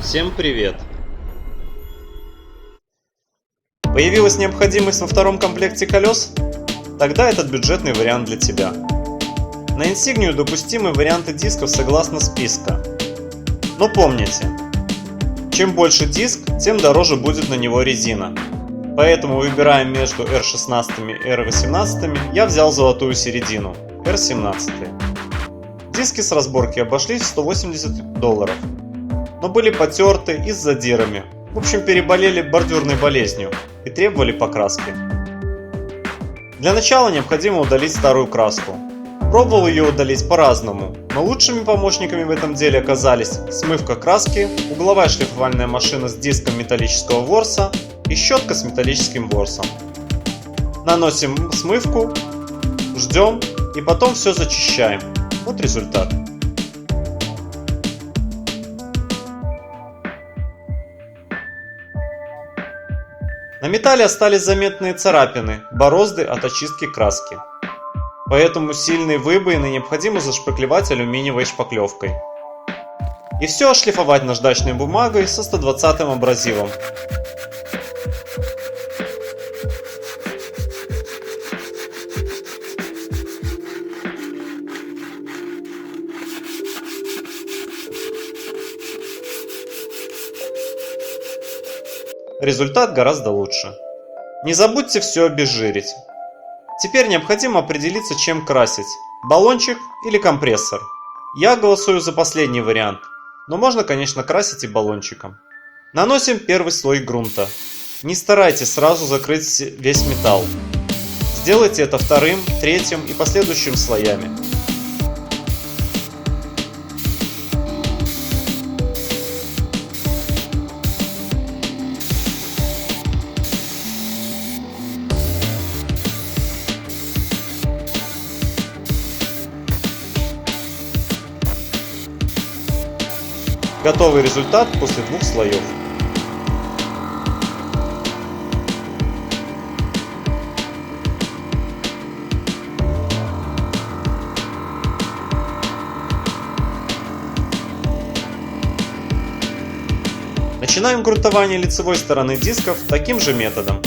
Всем привет! Появилась необходимость во втором комплекте колес? Тогда этот бюджетный вариант для тебя. На Insignia допустимы варианты дисков согласно списка. Но помните, чем больше диск, тем дороже будет на него резина. Поэтому, выбирая между R16 и R18, я взял золотую середину – R17. Диски с разборки обошлись в $180, но были потерты и с задирами. В общем, переболели бордюрной болезнью и требовали покраски. Для начала необходимо удалить старую краску. Пробовал ее удалить по-разному, но лучшими помощниками в этом деле оказались смывка краски, угловая шлифовальная машина с диском металлического ворса и щетка с металлическим ворсом. Наносим смывку, ждем и потом все зачищаем. Вот результат. На металле остались заметные царапины, борозды от очистки краски. Поэтому сильные выбоины необходимо зашпаклевать алюминиевой шпаклевкой. И все ошлифовать наждачной бумагой со 120 абразивом. Результат гораздо лучше. Не забудьте все обезжирить. Теперь необходимо определиться, чем красить – баллончик или компрессор. Я голосую за последний вариант, но можно, конечно, красить и баллончиком. Наносим первый слой грунта. Не старайтесь сразу закрыть весь металл. Сделайте это вторым, третьим и последующим слоями. Готовый результат после 2 слоев. Начинаем грунтование лицевой стороны дисков таким же методом.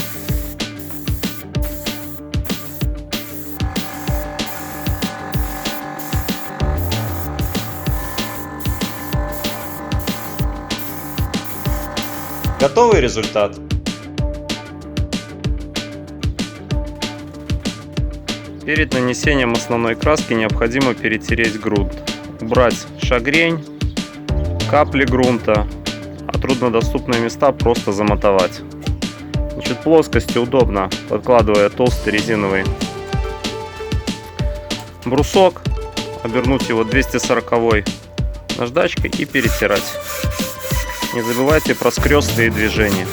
Готовый результат. Перед нанесением основной краски необходимо перетереть грунт. Убрать шагрень, капли грунта, а труднодоступные места просто замотовать. Значит, плоскости удобно, подкладывая толстый резиновый брусок, обернуть его 240 наждачкой и перетирать. Не забывайте про скрестные движения.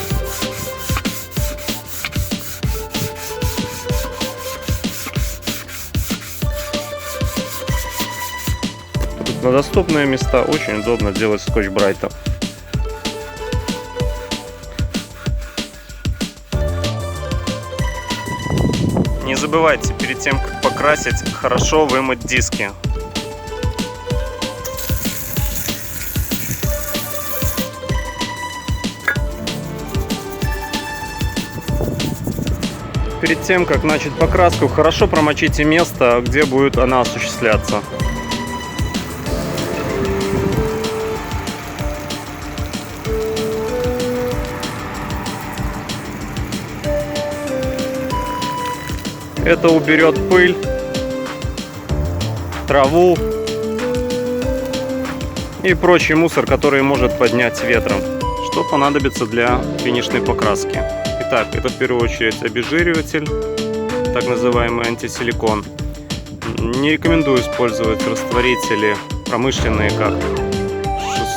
На доступные места очень удобно делать скотч-брайтом. Не забывайте перед тем, как покрасить, хорошо вымыть диски. Перед тем, как начать покраску, хорошо промочите место, где будет она осуществляться. Это уберет пыль, траву и прочий мусор, который может поднять ветром, что понадобится для финишной покраски. Итак, это в первую очередь обезжириватель, так называемый антисиликон. Не рекомендую использовать растворители промышленные, как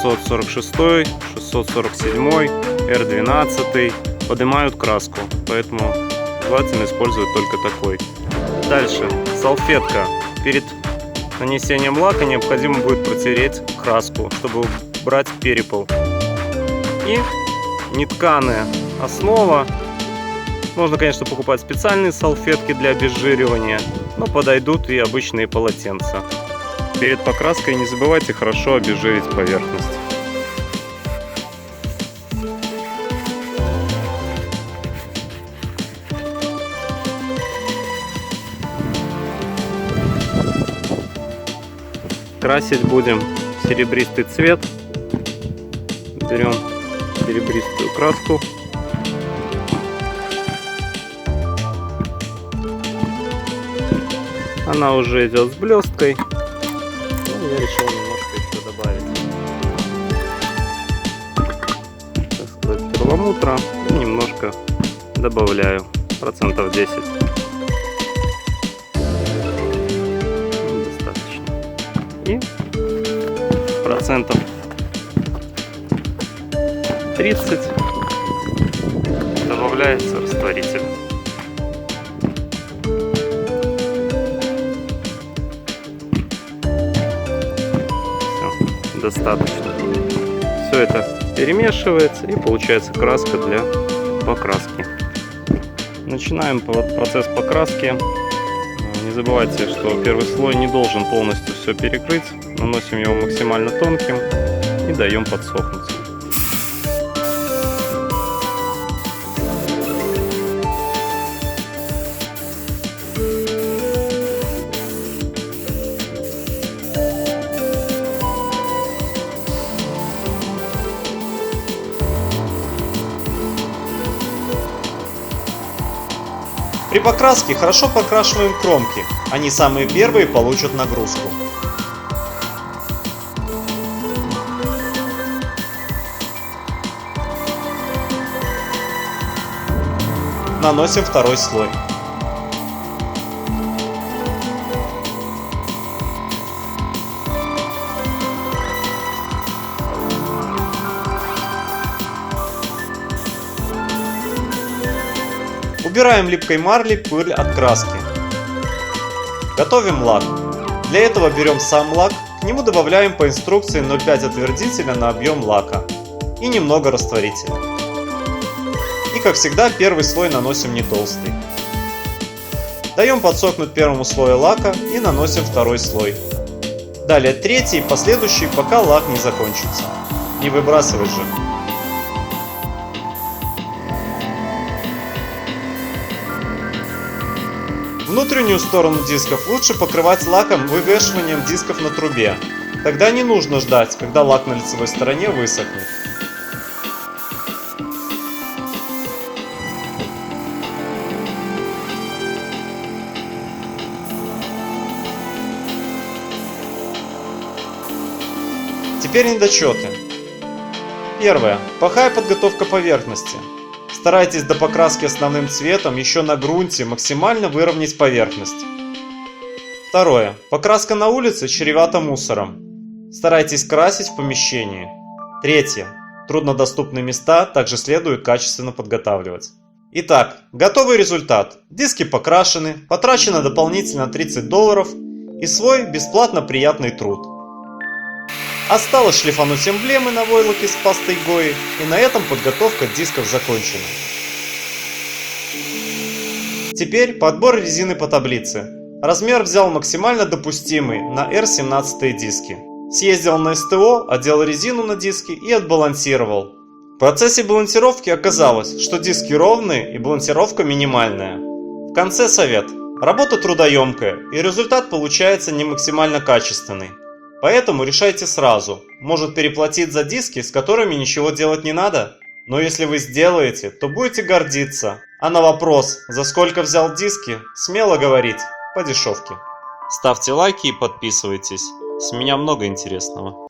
646, 647, R12, поднимают краску, поэтому желательно использовать только такой. Дальше, салфетка. Перед нанесением лака необходимо будет протереть краску, чтобы убрать перепыл. И нетканая основа. Можно, конечно, покупать специальные салфетки для обезжиривания, но подойдут и обычные полотенца. Перед покраской не забывайте хорошо обезжирить поверхность. Красить будем серебристый цвет. Берем серебристую краску. Она уже идет с блесткой. Ну, я решил немножко еще добавить, так сказать, перламутра. И немножко добавляю, процентов 10. Достаточно. И процентов 30 добавляется растворитель. Все, достаточно. Все это перемешивается и получается краска для покраски. Начинаем процесс покраски. Не забывайте, что первый слой не должен полностью все перекрыть. Наносим его максимально тонким и даем подсохнуть. При покраске хорошо покрашиваем кромки, они самые первые получат нагрузку. Наносим второй слой. Убираем липкой марлей пыль от краски. Готовим лак. Для этого берем сам лак, к нему добавляем по инструкции 0,5 отвердителя на объем лака и немного растворителя. И как всегда первый слой наносим не толстый. Даем подсохнуть первому слою лака и наносим второй слой. Далее третий и последующий, пока лак не закончится. Не выбрасывать же. Внутреннюю сторону дисков лучше покрывать лаком вывешиванием дисков на трубе. Тогда не нужно ждать, когда лак на лицевой стороне высохнет. Теперь недочеты. Первое. Плохая подготовка поверхности. Старайтесь до покраски основным цветом еще на грунте максимально выровнять поверхность. Второе. Покраска на улице чревата мусором. Старайтесь красить в помещении. Третье. Труднодоступные места также следует качественно подготавливать. Итак, готовый результат. Диски покрашены, потрачено дополнительно $30 и свой бесплатно приятный труд. Осталось шлифануть эмблемы на войлоке с пастой Гои, и на этом подготовка дисков закончена. Теперь подбор резины по таблице. Размер взял максимально допустимый на R17 диски. Съездил на СТО, одел резину на диски и отбалансировал. В процессе балансировки оказалось, что диски ровные и балансировка минимальная. В конце совет. Работа трудоемкая, и результат получается не максимально качественный. Поэтому решайте сразу, может переплатить за диски, с которыми ничего делать не надо? Но если вы сделаете, то будете гордиться. А на вопрос, за сколько взял диски, смело говорить, по дешевке. Ставьте лайки и подписывайтесь, с меня много интересного.